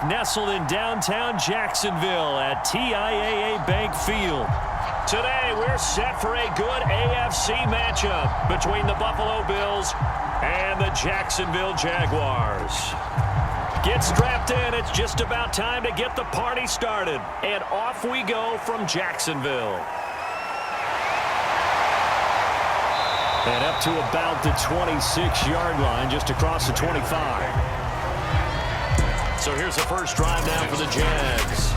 nestled in downtown Jacksonville at TIAA Bank Field. Today, we're set for a good AFC matchup between the Buffalo Bills and the Jacksonville Jaguars. Get strapped in. It's just about time to get the party started. And off we go from Jacksonville. And up to about the 26-yard line, just across the 25. So here's the first drive now for the Jags.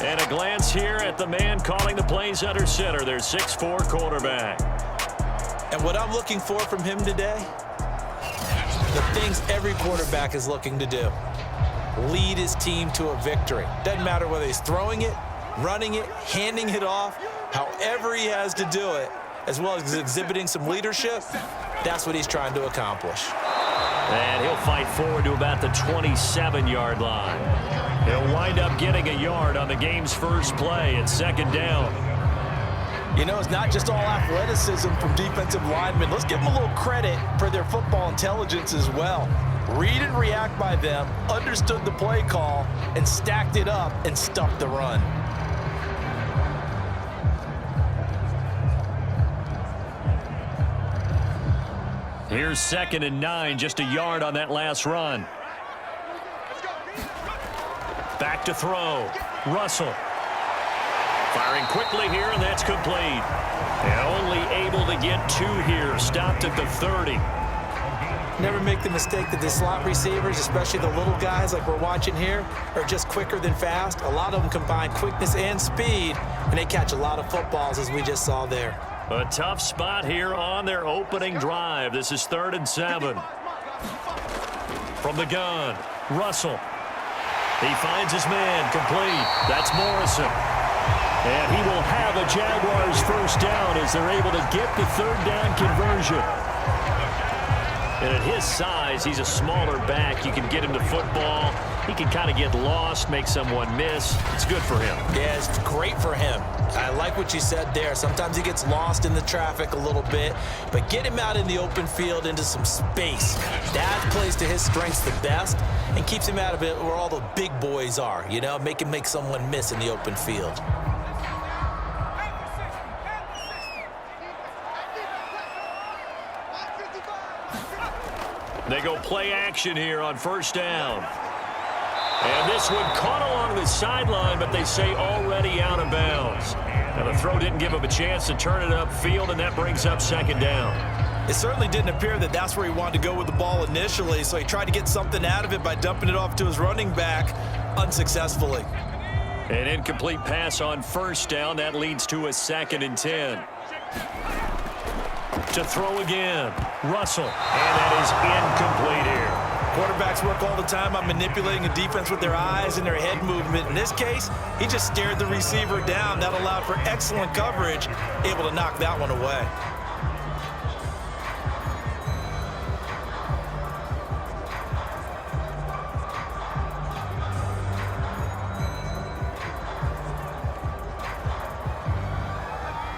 And a glance here at the man calling the plays under center, their 6'4" quarterback. And what I'm looking for from him today, the things every quarterback is looking to do. Lead his team to a victory. Doesn't matter whether he's throwing it, running it, handing it off, however he has to do it, as well as exhibiting some leadership, that's what he's trying to accomplish. And he'll fight forward to about the 27-yard line. He'll wind up getting a yard on the game's first play at second down. You know, it's not just all athleticism from defensive linemen. Let's give them a little credit for their football intelligence as well. Read and react by them, understood the play call, and stacked it up and stuffed the run. Here's 2nd and 9, just a yard on that last run. Back to throw. Russell. Firing quickly here, and that's complete. And only able to get 2 here. Stopped at the 30. Never make the mistake that the slot receivers, especially the little guys like we're watching here, are just quicker than fast. A lot of them combine quickness and speed, and they catch a lot of footballs, as we just saw there. A tough spot here on their opening drive. This is 3rd and 7. From the gun, Russell. He finds his man, complete. That's Morrison. And he will have a Jaguars first down as they're able to get the 3rd down conversion. And at his size, he's a smaller back. You can get him to football. He can kind of get lost, make someone miss. It's good for him. Yeah, it's great for him. I like what you said there. Sometimes he gets lost in the traffic a little bit, but get him out in the open field into some space. That plays to his strengths the best and keeps him out of it where all the big boys are, you know, make someone miss in the open field. They go play action here on first down. And this one caught along the sideline, but they say already out of bounds. And the throw didn't give him a chance to turn it upfield, and that brings up 2nd down. It certainly didn't appear that that's where he wanted to go with the ball initially, so he tried to get something out of it by dumping it off to his running back unsuccessfully. An incomplete pass on first down. That leads to a 2nd and 10. To throw again, Russell. And that is incomplete here. Quarterbacks work all the time on manipulating a defense with their eyes and their head movement. In this case, he just stared the receiver down. That allowed for excellent coverage, able to knock that one away.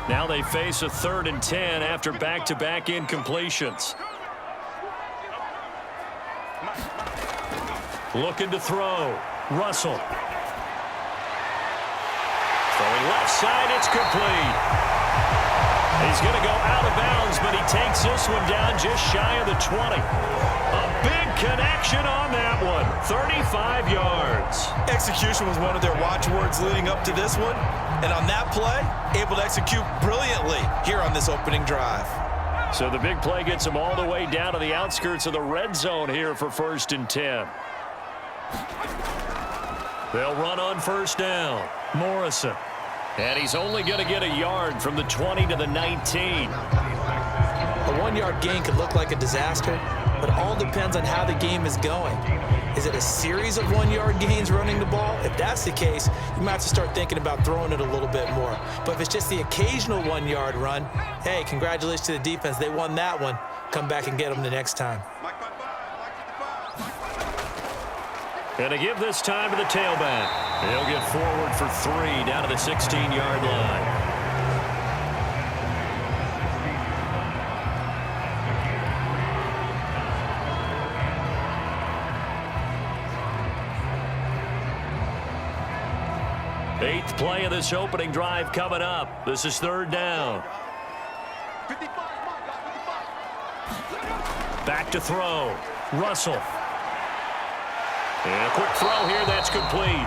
Now they face a 3rd and 10 after back-to-back incompletions. Looking to throw. Russell. Throwing left side, it's complete. He's going to go out of bounds, but he takes this one down just shy of the 20. A big connection on that one. 35 yards. Execution was one of their watchwords leading up to this one. And on that play, able to execute brilliantly here on this opening drive. So the big play gets him all the way down to the outskirts of the red zone here for 1st and 10. They'll run on first down. Morrison. And he's only going to get a yard from the 20 to the 19. A 1-yard gain could look like a disaster, but it all depends on how the game is going. Is it a series of 1-yard gains running the ball? If that's the case, you might have to start thinking about throwing it a little bit more. But if it's just the occasional 1-yard run, hey, congratulations to the defense. They won that one. Come back and get them the next time. And to give this time to the tailback. He'll get forward for 3 down to the 16-yard line. Eighth play of this opening drive coming up. This is third down. Back to throw. Russell. And a quick throw here. That's complete.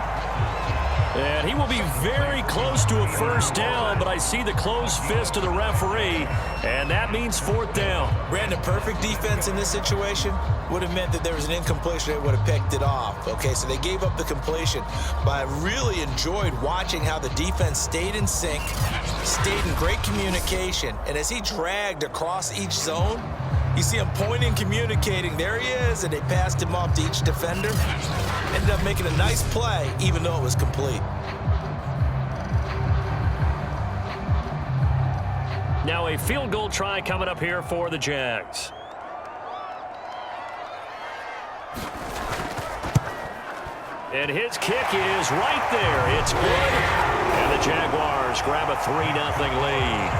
And he will be very close to a first down, but I see the closed fist of the referee, and that means fourth down. Brandon, perfect defense in this situation would have meant that there was an incompletion. They would have picked it off. Okay, so they gave up the completion. But I really enjoyed watching how the defense stayed in sync, stayed in great communication, and as he dragged across each zone, you see him pointing, communicating. There he is, and they passed him off to each defender. Ended up making a nice play, even though it was complete. Now a field goal try coming up here for the Jags. And his kick is right there. It's good. And the Jaguars grab a 3-0 lead.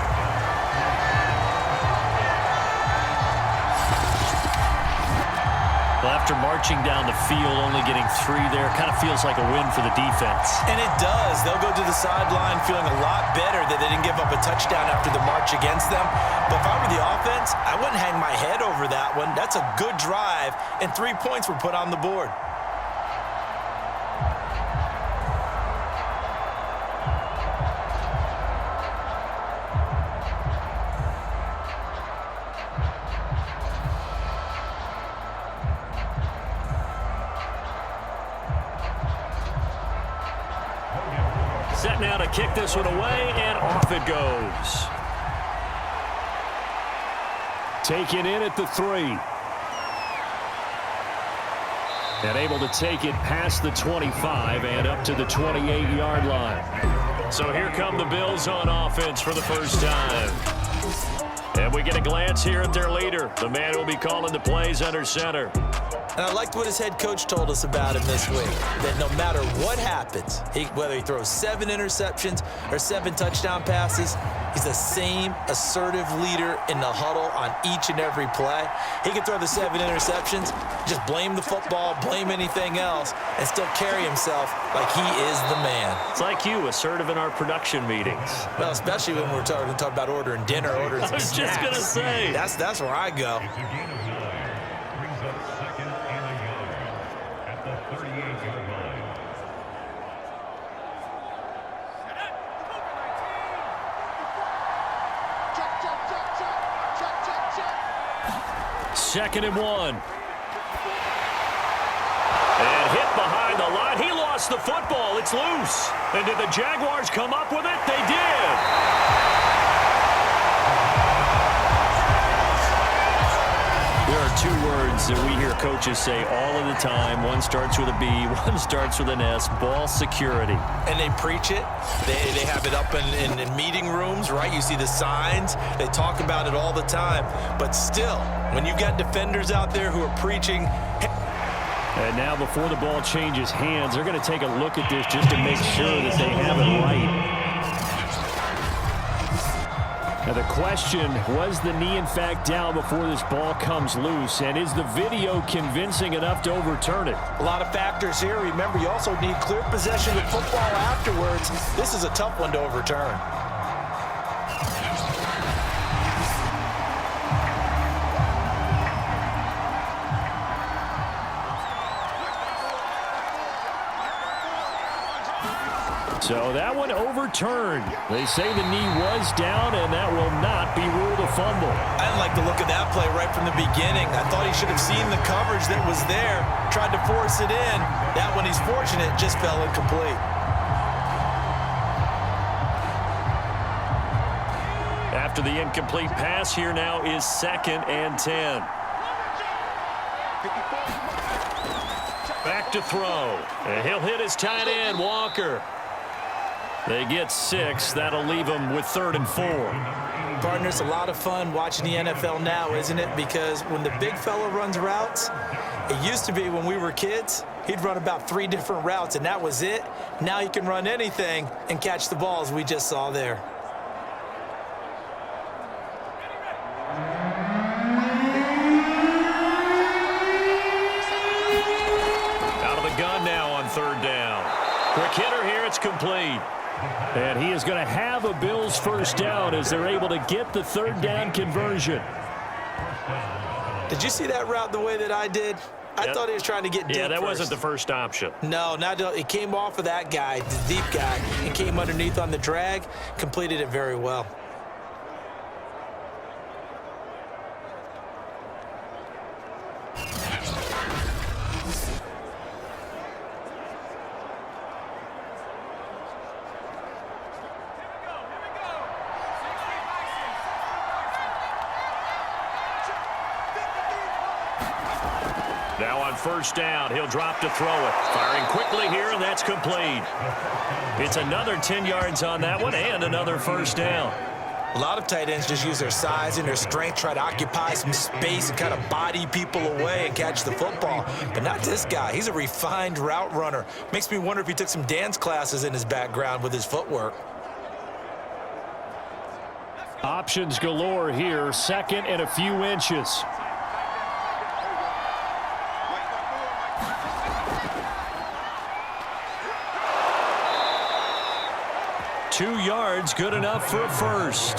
Well, after marching down the field, only getting 3 there, kind of feels like a win for the defense. And it does. They'll go to the sideline feeling a lot better that they didn't give up a touchdown after the march against them. But if I were the offense, I wouldn't hang my head over that one. That's a good drive, and 3 points were put on the board. Set now to kick this one away, and off it goes. Taken in at the 3. And able to take it past the 25 and up to the 28-yard line. So here come the Bills on offense for the first time. And we get a glance here at their leader, the man who will be calling the plays under center. And I liked what his head coach told us about him this week, that no matter what happens, whether he throws 7 interceptions or 7 touchdown passes, he's the same assertive leader in the huddle on each and every play. He can throw the 7 interceptions, just blame the football, blame anything else, and still carry himself like he is the man. It's like you, assertive in our production meetings. Well, especially when we're talking about ordering dinner, ordering some snacks. I was just going to say. That's where I go. Second and 1. And hit behind the line. He lost the football. It's loose. And did the Jaguars come up with it? They did. There are 2 words that we hear coaches say all of the time. One starts with a B, one starts with an S. Ball security. And they preach it. They have it up in meeting rooms, right? You see the signs. They talk about it all the time. But still, when you've got defenders out there who are preaching. And now before the ball changes hands, they're going to take a look at this just to make sure that they have it right. Now the question, was the knee in fact down before this ball comes loose? And is the video convincing enough to overturn it? A lot of factors here. Remember, you also need clear possession of football afterwards. This is a tough one to overturn. So that one overturned. They say the knee was down, and that will not be ruled a fumble. I didn't like the look of that play right from the beginning. I thought he should have seen the coverage that was there, tried to force it in. That one, he's fortunate, just fell incomplete. After the incomplete pass, here now is 2nd and 10. Back to throw. And he'll hit his tight end, Walker. They get 6. That'll leave them with 3rd and 4. Partner, it's a lot of fun watching the NFL now, isn't it? Because when the big fella runs routes, it used to be when we were kids, he'd run about 3 different routes, and that was it. Now he can run anything and catch the balls we just saw there. Out of the gun now on 3rd down. Quick hitter here it's complete. And he is going to have a Bills first down as they're able to get the third down conversion. Did you see that route the way that I did? I thought he was trying to get deep. Yeah, that first. wasn't the first option. No, it came off of that guy, the deep guy, and came underneath on the drag, completed it very well. Now on first down, he'll drop to throw it. Firing quickly here, and that's complete. It's another 10 yards on that one and another first down. A lot of tight ends just use their size and their strength, try to occupy some space and kind of body people away and catch the football. But not this guy. He's a refined route runner. Makes me wonder if he took some dance classes in his background with his footwork. Options galore here, second and a few inches. Two yards, good enough for a first.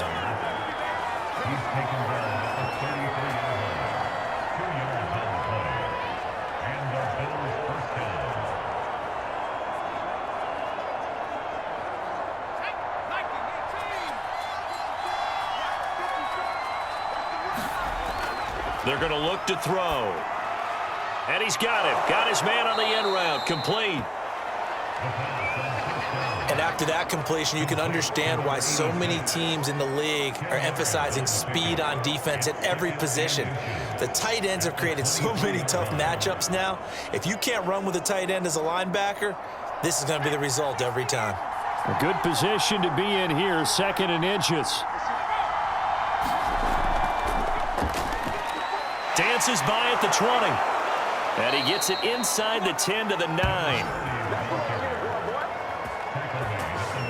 They're going to look to throw. And he's got him. Got his man on the end route. Complete. And after that completion, you can understand why so many teams in the league are emphasizing speed on defense at every position. The tight ends have created so many tough matchups now. If you can't run with a tight end as a linebacker, this is going to be the result every time. A good position to be in here, second and inches. Dances by at the 20. And he gets it inside the 10 to the 9.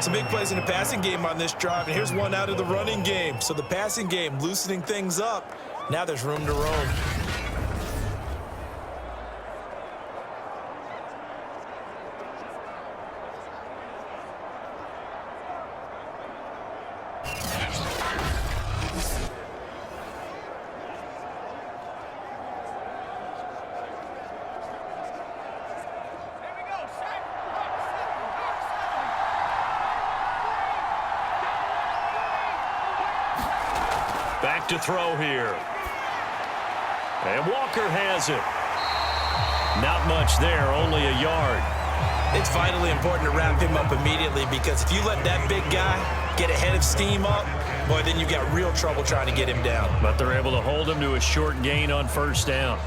Some big plays in the passing game on this drive, and here's one out of the running game. So the passing game loosening things up. Now there's room to roam. Back to throw here. And Walker has it. Not much there, only a yard. It's vitally important to wrap him up immediately, because if you let that big guy get ahead of steam up, boy, then you've got real trouble trying to get him down. But they're able to hold him to a short gain on first down.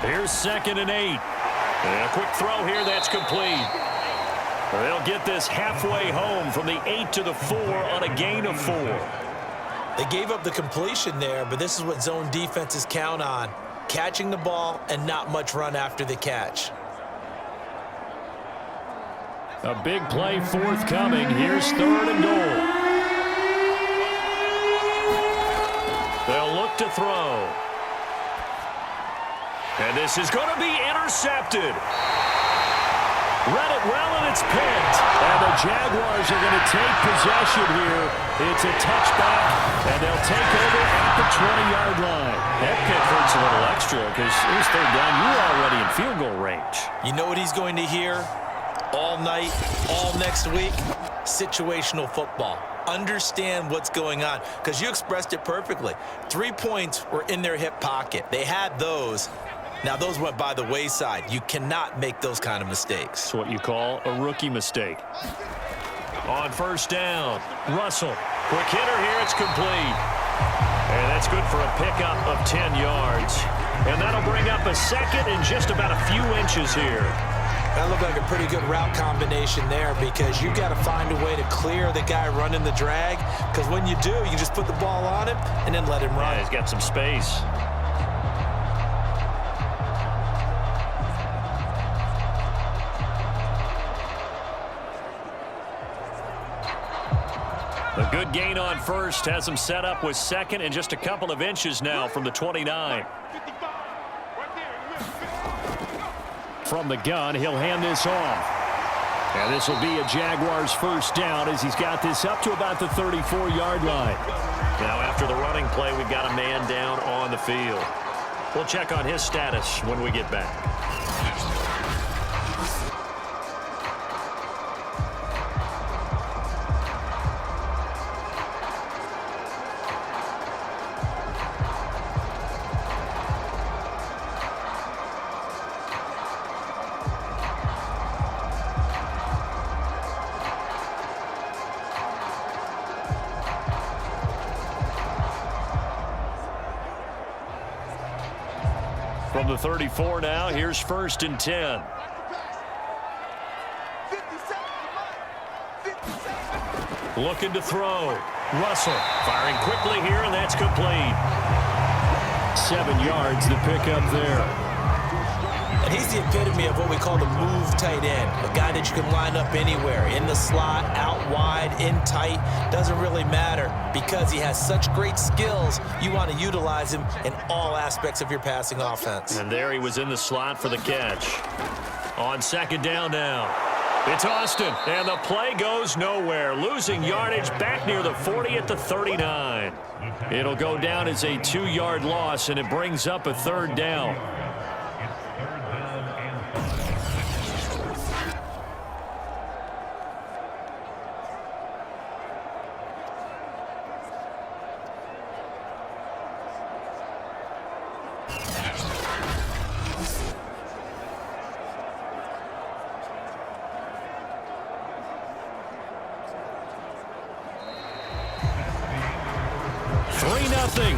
Here's 2nd and 8. And a quick throw here, that's complete. They'll get this halfway home from the 8 to the 4 on a gain of 4. They gave up the completion there, but this is what zone defenses count on. Catching the ball and not much run after the catch. A big play forthcoming. Here's 3rd and goal. They'll look to throw. And this is going to be intercepted. Read it well, and it's picked. And the Jaguars are going to take possession here. It's a touchback, and they'll take over at the 20-yard line. That pick hurts a little extra because it was 3rd down. You were already in field goal range. You know what he's going to hear all night, all next week? Situational football. Understand what's going on, because you expressed it perfectly. 3 points were in their hip pocket. They had those. Now, those went by the wayside. You cannot make those kind of mistakes. It's what you call a rookie mistake. On first down, Russell. Quick hitter here, it's complete. And that's good for a pickup of 10 yards. And that'll bring up a 2nd and just about a few inches here. That looked like a pretty good route combination there, because you've got to find a way to clear the guy running the drag, because when you do, you just put the ball on him and then let him run. Yeah, he's got some space. The Good gain on first. Has him set up with second and just a couple of inches now from the 29. From the gun, he'll hand this off. And this will be a Jaguars first down as he's got this up to about the 34-yard line. Now after the running play, we've got a man down on the field. We'll check on his status when we get back. From the 34 now, here's 1st and 10. Looking to throw. Russell firing quickly here, and that's complete. 7 yards the pickup there. And he's the epitome of what we call the move tight end. A guy that you can line up anywhere. In the slot, out wide, in tight. Doesn't really matter because he has such great skills. You want to utilize him in all aspects of your passing offense. And there he was in the slot for the catch. On 2nd down now. It's Austin, and the play goes nowhere. Losing yardage back near the 40 at the 39. It'll go down as a 2-yard loss, and it brings up a 3rd down.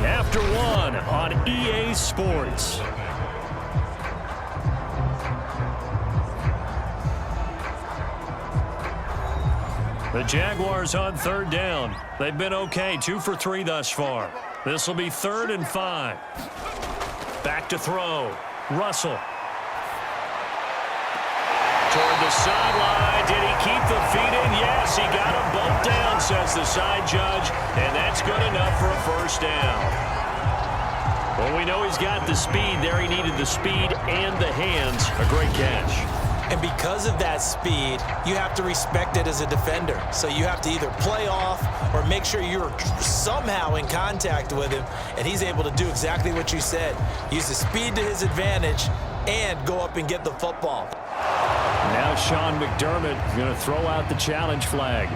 After 1 on EA Sports. The Jaguars on 3rd down. They've been okay, 2 for 3 thus far. This will be 3rd and 5. Back to throw. Russell. Toward the sideline. Did he keep the feet in? Yes, he got them both down, says the side judge, and that's good enough for a 1st down. Well, we know he's got the speed there. He needed the speed and the hands. A great catch. And because of that speed, you have to respect it as a defender. So you have to either play off or make sure you're somehow in contact with him, and he's able to do exactly what you said. Use the speed to his advantage and go up and get the football. Now Sean McDermott is going to throw out the challenge flag.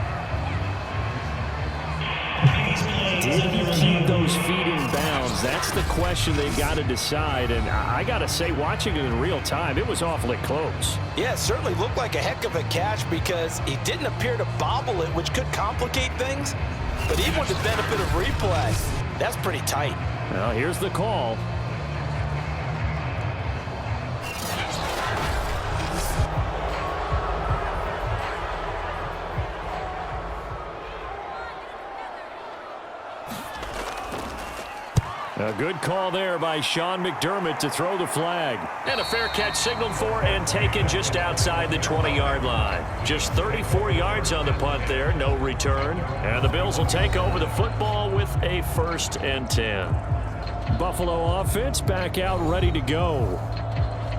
Did he keep those feet in bounds? That's the question they've got to decide. And I got to say, watching it in real time, it was awfully close. Yeah, it certainly looked like a heck of a catch because he didn't appear to bobble it, which could complicate things. But even with the benefit of replay, that's pretty tight. Well, here's the call. A good call there by Sean McDermott to throw the flag. And a fair catch signaled for and taken just outside the 20-yard line. Just 34 yards on the punt there, no return. And the Bills will take over the football with a 1st and 10. Buffalo offense back out ready to go.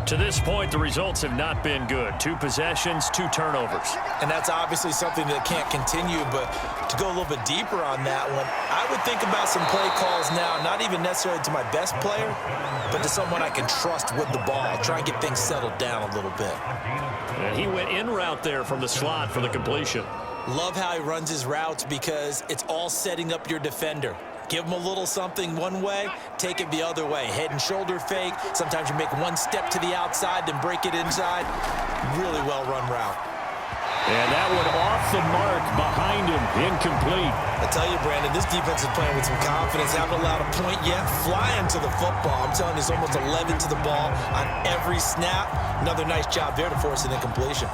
To this point, the results have not been good. 2 possessions, 2 turnovers. And that's obviously something that can't continue, but to go a little bit deeper on that one, I would think about some play calls now, not even necessarily to my best player, but to someone I can trust with the ball. Try and get things settled down a little bit. And he went in route there from the slot for the completion. Love how he runs his routes because it's all setting up your defender. Give him a little something one way, take it the other way. Head and shoulder fake. Sometimes you make one step to the outside, then break it inside. Really well-run route. And that one off the mark behind him, incomplete. I tell you, Brandon, this defense is playing with some confidence. Haven't allowed a point yet. Flying to the football. I'm telling you, there's almost 11 to the ball on every snap. Another nice job there to force an incompletion.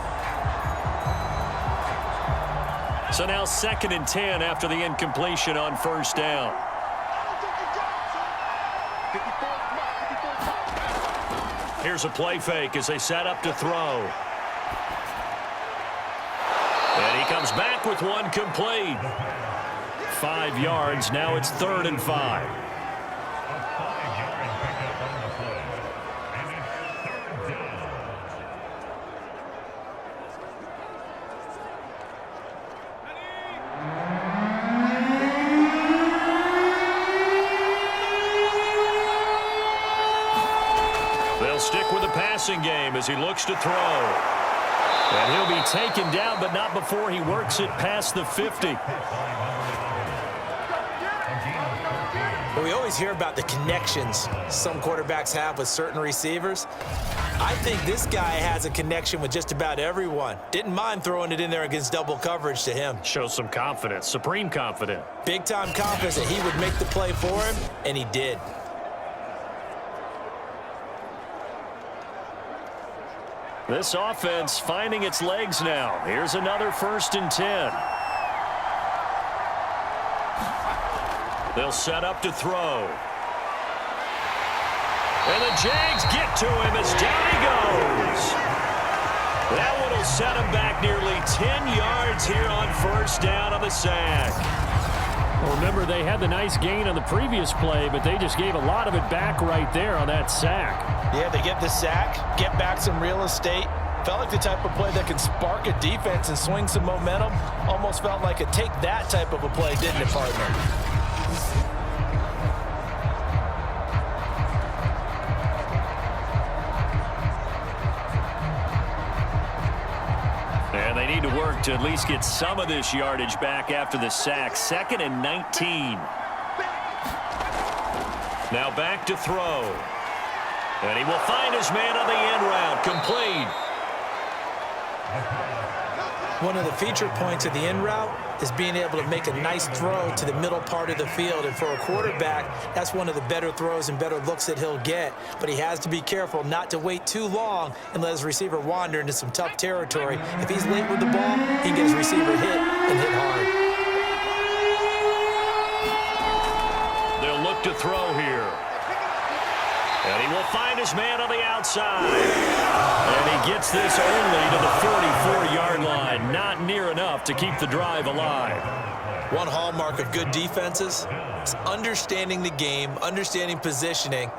So now 2nd and 10 after the incompletion on 1st down. Here's a play fake as they set up to throw. And he comes back with one complete. 5 yards. Now it's 3rd and 5. They'll stick with the passing game as he looks to throw. And he'll be taken down, but not before he works it past the 50. Well, we always hear about the connections some quarterbacks have with certain receivers. I think this guy has a connection with just about everyone. Didn't mind throwing it in there against double coverage to him. Shows some confidence, supreme confidence. Big-time confidence that he would make the play for him, and he did. This offense finding its legs now. Here's another 1st and 10. They'll set up to throw. And the Jags get to him as down he goes. That one will set him back nearly 10 yards here on 1st down on the sack. Well, remember, they had the nice gain on the previous play, but they just gave a lot of it back right there on that sack. Yeah, they get the sack, get back some real estate. Felt like the type of play that can spark a defense and swing some momentum. Almost felt like a take that type of a play, didn't it, partner? And they need to work to at least get some of this yardage back after the sack. 2nd and 19. Now back to throw. And he will find his man on the end route. Complete. One of the feature points of the in route is being able to make a nice throw to the middle part of the field. And for a quarterback, that's one of the better throws and better looks that he'll get. But he has to be careful not to wait too long and let his receiver wander into some tough territory. If he's late with the ball, he can get his receiver hit and hit hard. They'll look to throw here. And he will find his man on the outside. And he gets this only to the 44-yard line. Not near enough to keep the drive alive. One hallmark of good defenses is understanding the game, understanding positioning,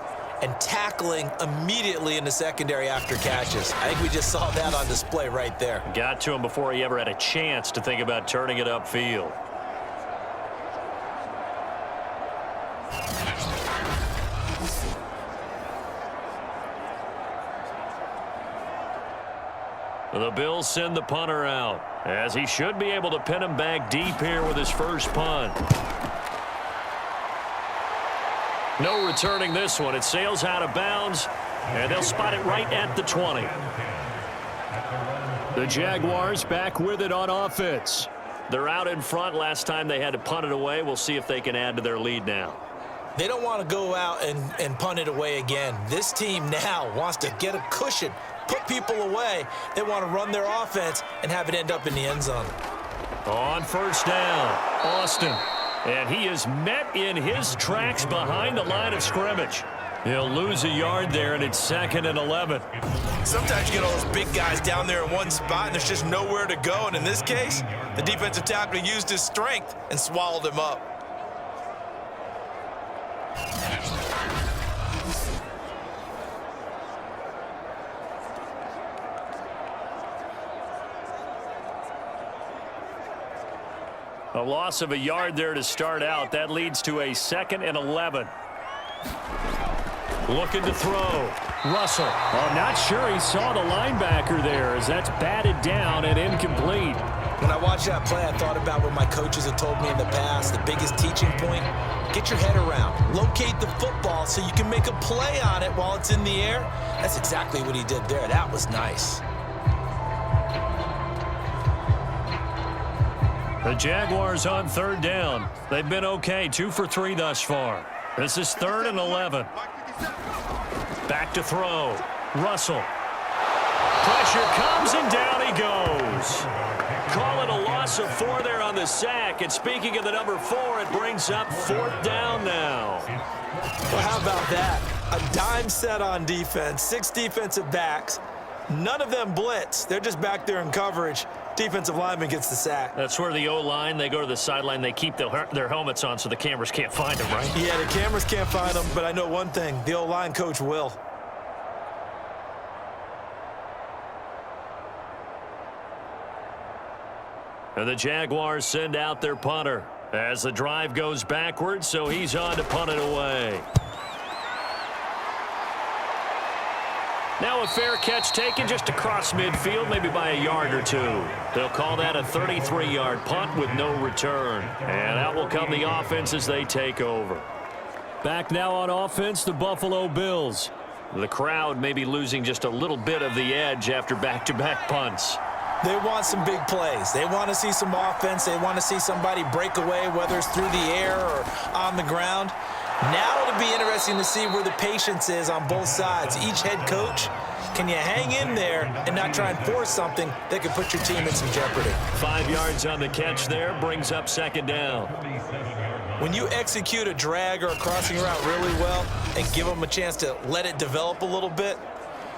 and tackling immediately in the secondary after catches. I think we just saw that on display right there. Got to him before he ever had a chance to think about turning it upfield. The Bills send the punter out, as he should be able to pin him back deep here with his first punt. No returning this one. It sails out of bounds, and they'll spot it right at the 20. The Jaguars back with it on offense. They're out in front. Last time they had to punt it away. We'll see if they can add to their lead now. They don't want to go out and punt it away again. This team now wants to get a cushion, put people away. They want to run their offense and have it end up in the end zone. On 1st down, Austin. And he is met in his tracks behind the line of scrimmage. He'll lose a yard there, and it's 2nd and 11. Sometimes you get all those big guys down there in one spot, and there's just nowhere to go. And in this case, the defensive tackle used his strength and swallowed him up. A loss of a yard there to start out. That leads to a 2nd and 11. Looking to throw. Russell. I'm not sure he saw the linebacker there, as that's batted down and incomplete. When I watched that play, I thought about what my coaches have told me in the past. The biggest teaching point, get your head around. Locate the football so you can make a play on it while it's in the air. That's exactly what he did there. That was nice. The Jaguars on 3rd down. They've been okay, 2 for 3 thus far. This is 3rd and 11. Back to throw. Russell. Pressure comes and down he goes. Call it a loss of 4 there on the sack. And speaking of the number 4, it brings up 4th down now. Well, how about that? A dime set on defense, 6 defensive backs. None of them blitz. They're just back there in coverage. Defensive lineman gets the sack. That's where the O-line, they go to the sideline, they keep their helmets on so the cameras can't find them, right? Yeah, the cameras can't find them, but I know one thing. The O-line coach will. And the Jaguars send out their punter as the drive goes backwards, so he's on to punt it away. Now a fair catch taken just across midfield, maybe by a yard or two. They'll call that a 33-yard punt with no return. And out will come the offense as they take over. Back now on offense, the Buffalo Bills. The crowd may be losing just a little bit of the edge after back-to-back punts. They want some big plays. They want to see some offense. They want to see somebody break away, whether it's through the air or on the ground. Now it'll be interesting to see where the patience is on both sides. Each head coach, can you hang in there and not try and force something that could put your team in some jeopardy? 5 yards on the catch there, brings up second down. When you execute a drag or a crossing route really well and give them a chance to let it develop a little bit,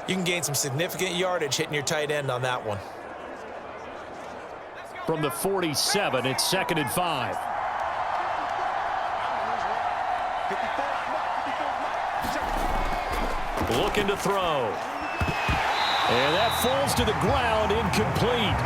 you can gain some significant yardage hitting your tight end on that one. From the 47, it's 2nd and 5. Looking to throw. And that falls to the ground, incomplete.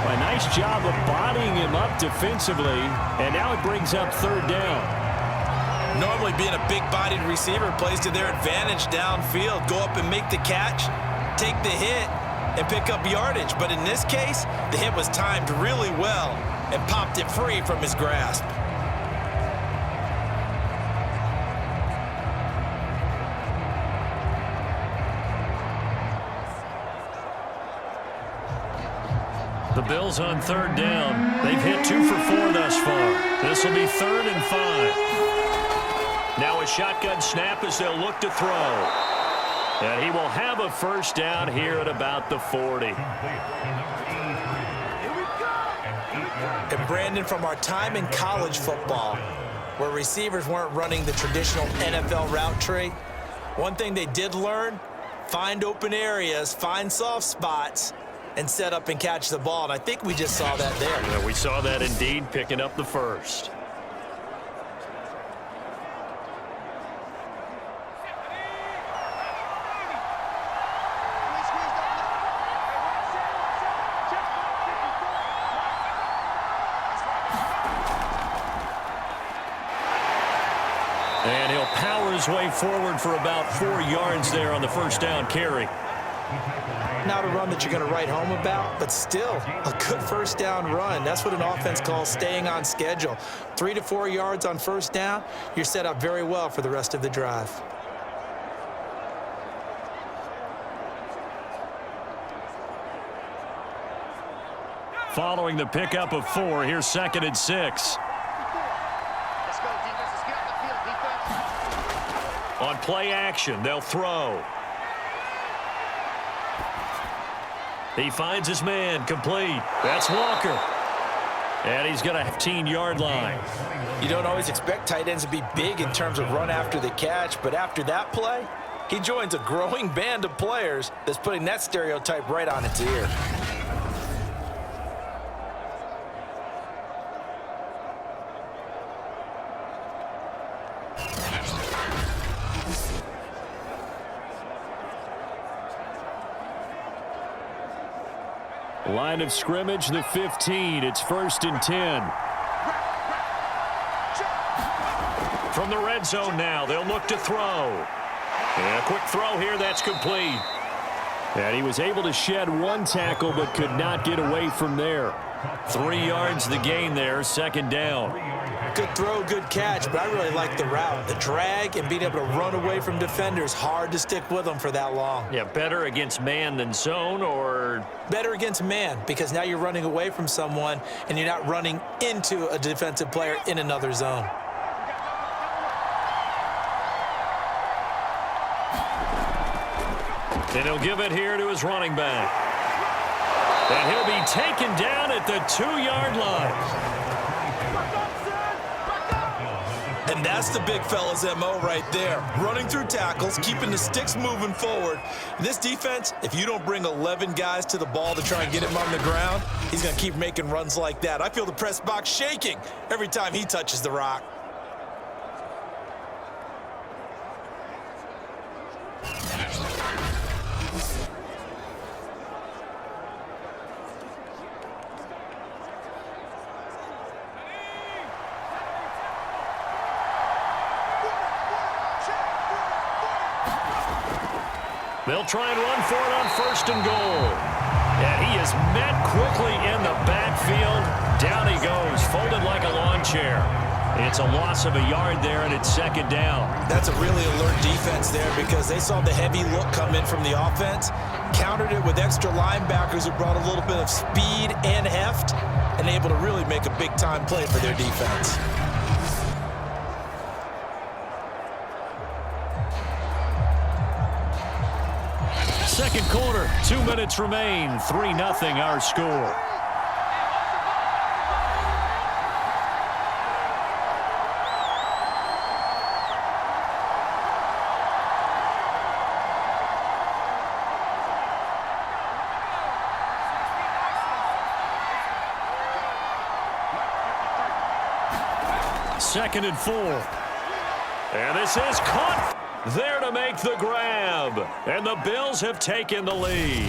A nice job of bodying him up defensively, and now it brings up 3rd down. Normally being a big-bodied receiver plays to their advantage downfield. Go up and make the catch, take the hit, and pick up yardage. But in this case, the hit was timed really well and popped it free from his grasp. The Bills on 3rd down. They've hit 2 for 4 thus far. This will be 3rd and 5. Now a shotgun snap as they'll look to throw. And he will have a 1st down here at about the 40. And Brandon, from our time in college football, where receivers weren't running the traditional NFL route tree, one thing they did learn, find open areas, find soft spots, and set up and catch the ball. And I think we just saw that there. Yeah, we saw that indeed, picking up the 1st. And he'll power his way forward for about 4 yards there on the 1st down carry. Not a run that you're going to write home about, but still a good 1st down run. That's what an offense calls staying on schedule. 3 to 4 yards on 1st down, you're set up very well for the rest of the drive. Following the pickup of 4, here's 2nd and 6. On play action, they'll throw. He finds his man, complete. That's Walker. And he's got a 15-yard line. You don't always expect tight ends to be big in terms of run after the catch, but after that play, he joins a growing band of players that's putting that stereotype right on its ear. Line of scrimmage, the 15. It's 1st and 10. From the red zone now, they'll look to throw. And a quick throw here, that's complete. And he was able to shed 1 tackle but could not get away from there. 3 yards the gain there, 2nd down. Good throw, good catch, but I really like the route. The drag and being able to run away from defenders, hard to stick with them for that long. Yeah, better against man than zone, or? Better against man, because now you're running away from someone and you're not running into a defensive player in another zone. And he'll give it here to his running back. And he'll be taken down at the 2-yard line. An And that's the big fella's MO right there. Running through tackles, keeping the sticks moving forward. This defense, if you don't bring 11 guys to the ball to try and get him on the ground, he's going to keep making runs like that. I feel the press box shaking every time he touches the rock. They'll try and run for it on 1st and goal. And he is met quickly in the backfield. Down he goes, folded like a lawn chair. It's a loss of a yard there, and it's 2nd down. That's a really alert defense there because they saw the heavy look come in from the offense, countered it with extra linebackers who brought a little bit of speed and heft, and able to really make a big-time play for their defense. Second quarter, 2 minutes remain, 3-0 our score. Second and 4. And this is caught. There to make the grab. And the Bills have taken the lead.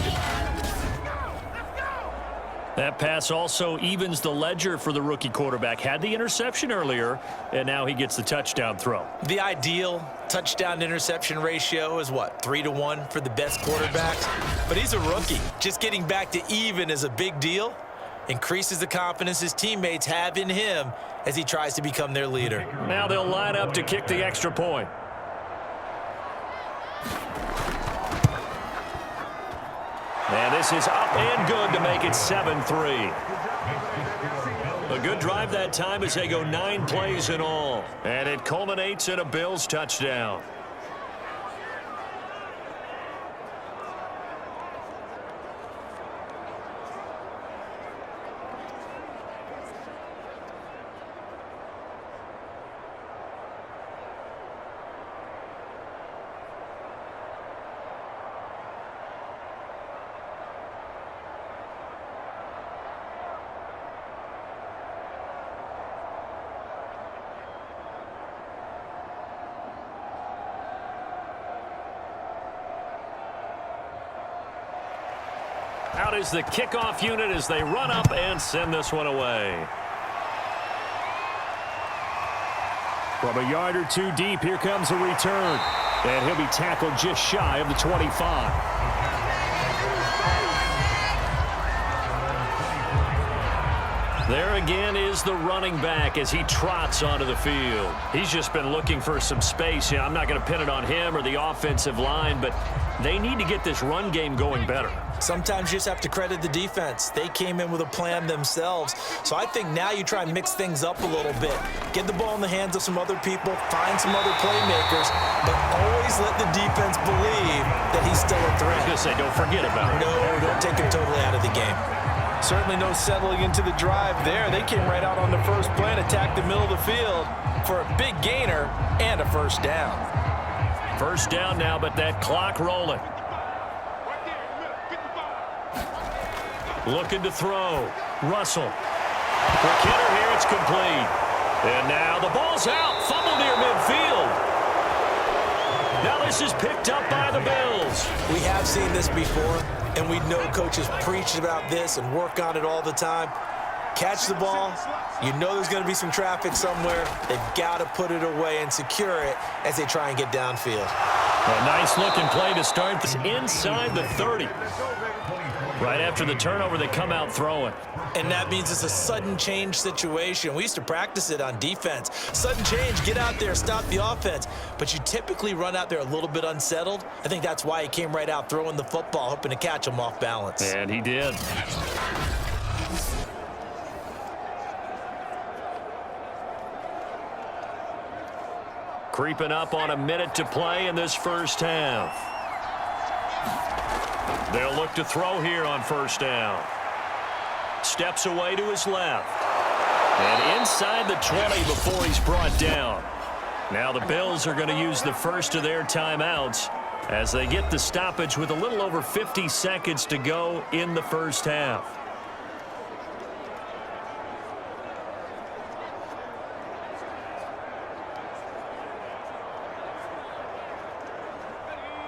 That pass also evens the ledger for the rookie quarterback. Had the interception earlier, and now he gets the touchdown throw. The ideal touchdown-interception ratio is what, 3-to-1 for the best quarterbacks? But he's a rookie. Just getting back to even is a big deal. Increases the confidence his teammates have in him as he tries to become their leader. Now they'll line up to kick the extra point. And this is up and good to make it 7-3. A good drive that time as they go 9 plays in all. And it culminates in a Bills touchdown. Out is the kickoff unit as they run up and send this one away. From a yard or two deep, here comes a return. And he'll be tackled just shy of the 25. There again is the running back as he trots onto the field. He's just been looking for some space. I'm not going to pin it on him or the offensive line, but they need to get this run game going better. Sometimes you just have to credit the defense. They came in with a plan themselves. So I think now you try and mix things up a little bit. Get the ball in the hands of some other people, find some other playmakers, but always let the defense believe that he's still a threat. I was going to say, don't forget about it. No, don't take him totally out of the game. Certainly no settling into the drive there. They came right out on the first play and attacked the middle of the field for a big gainer and a 1st down. 1st down now, but that clock rolling. Looking to throw. Russell. For Kidder here, it's complete. And now the ball's out. Fumble near midfield. Now this is picked up by the Bills. We have seen this before, and we know coaches preach about this and work on it all the time. Catch the ball. You know there's going to be some traffic somewhere. They've got to put it away and secure it as they try and get downfield. A nice-looking play to start this inside the 30. Right after the turnover, they come out throwing. And that means it's a sudden change situation. We used to practice it on defense. Sudden change, get out there, stop the offense. But you typically run out there a little bit unsettled. I think that's why he came right out throwing the football, hoping to catch him off balance. And he did. Creeping up on a minute to play in this first half. They'll look to throw here on 1st down. Steps away to his left. And inside the 20 before he's brought down. Now the Bills are going to use the first of their timeouts as they get the stoppage with a little over 50 seconds to go in the first half.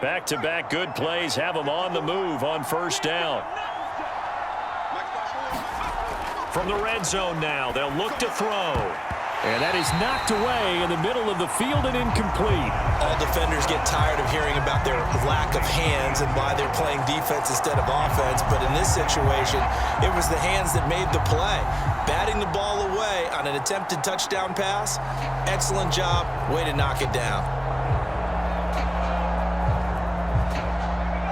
Back-to-back good plays have them on the move on first down. From the red zone now, they'll look to throw. And that is knocked away in the middle of the field and incomplete. All defenders get tired of hearing about their lack of hands and why they're playing defense instead of offense. But in this situation, it was the hands that made the play. Batting the ball away on an attempted touchdown pass. Excellent job. Way to knock it down.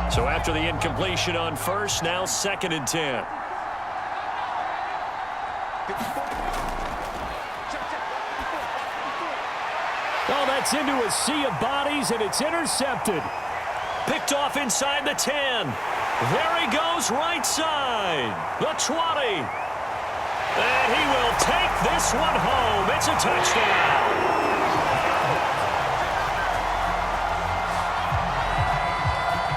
So after the incompletion on first, now 2nd and 10. Oh, that's into a sea of bodies, and it's intercepted. Picked off inside the 10. There he goes, right side. The 20. And he will take this one home. It's a touchdown.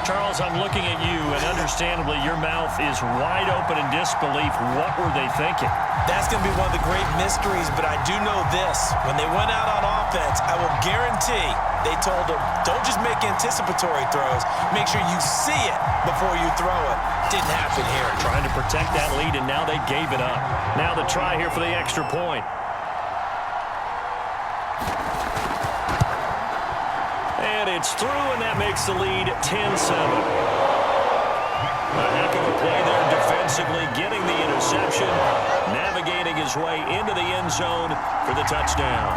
Charles, I'm looking at you, and understandably, your mouth is wide open in disbelief. What were they thinking? That's going to be one of the great mysteries, but I do know this. When they went out on offense, I will guarantee they told them, don't just make anticipatory throws. Make sure you see it before you throw it. Didn't happen here. Trying to protect that lead, and now they gave it up. Now the try here for the extra point. And it's through, and that makes the lead 10-7. A heck of a play there defensively, getting the interception, navigating his way into the end zone for the touchdown.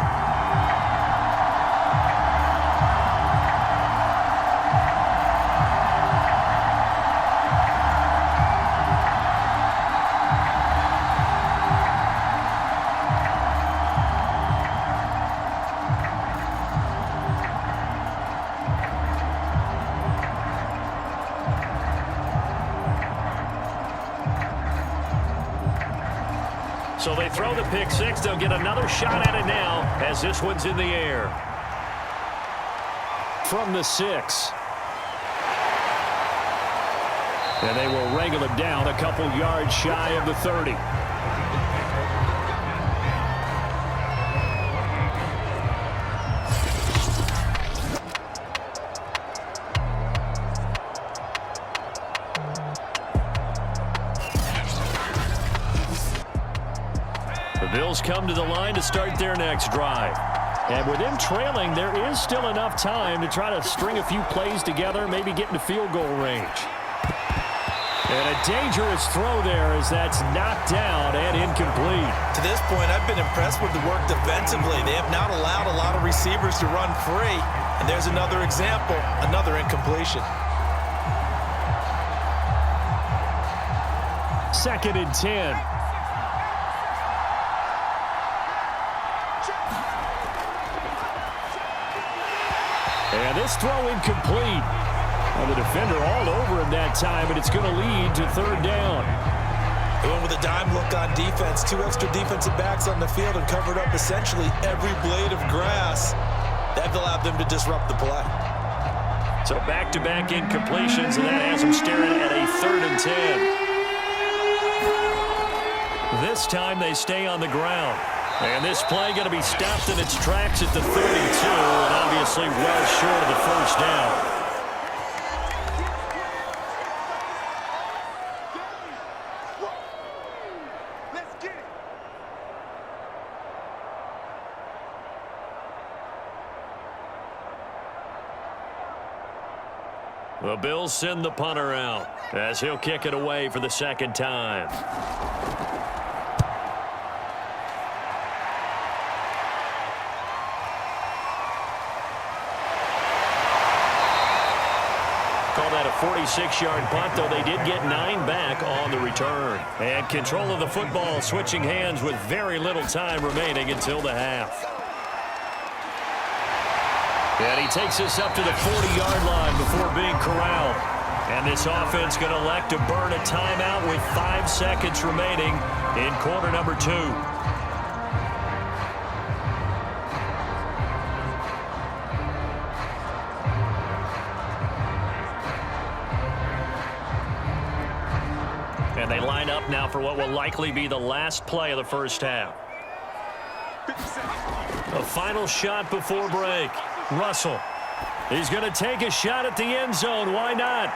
So they throw the pick six. They'll get another shot at it now as this one's in the air. From the 6. And they will wrangle it down a couple yards shy of the 30. The Bills come to the line to start their next drive. And with them trailing, there is still enough time to try to string a few plays together, maybe get into field goal range. And a dangerous throw there as that's knocked down and incomplete. To this point, I've been impressed with the work defensively. They have not allowed a lot of receivers to run free. And there's another example, another incompletion. 2nd and 10. And this throw incomplete. Well, the defender all over him that time, but it's going to lead to 3rd down. They went with a dime look on defense. 2 extra defensive backs on the field and covered up essentially every blade of grass. That allowed them to disrupt the play. So back-to-back incompletions, and that has them staring at a 3rd and 10. This time they stay on the ground. And this play going to be stopped in its tracks at the 32, and obviously well short of the first down. The Bills send the punter out as he'll kick it away for the 2nd time. Call that a 46-yard punt, though they did get 9 back on the return. And control of the football switching hands with very little time remaining until the half. And he takes us up to the 40-yard line before being corralled. And this offense going to elect to burn a timeout with 5 seconds remaining in quarter number 2. And they line up now for what will likely be the last play of the first half. A final shot before break. Russell. He's going to take a shot at the end zone. Why not?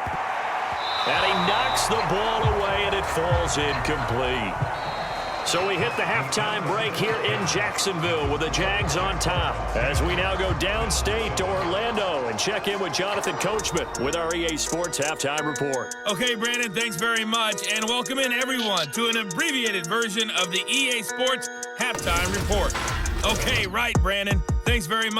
And he knocks the ball away, and it falls incomplete. So we hit the halftime break here in Jacksonville with the Jags on top. As we now go downstate to Orlando and check in with Jonathan Coachman with our EA Sports Halftime Report. Okay, Brandon, thanks very much. And welcome in, everyone, to an abbreviated version of the EA Sports Halftime Report. Okay, right, Brandon. Thanks very much.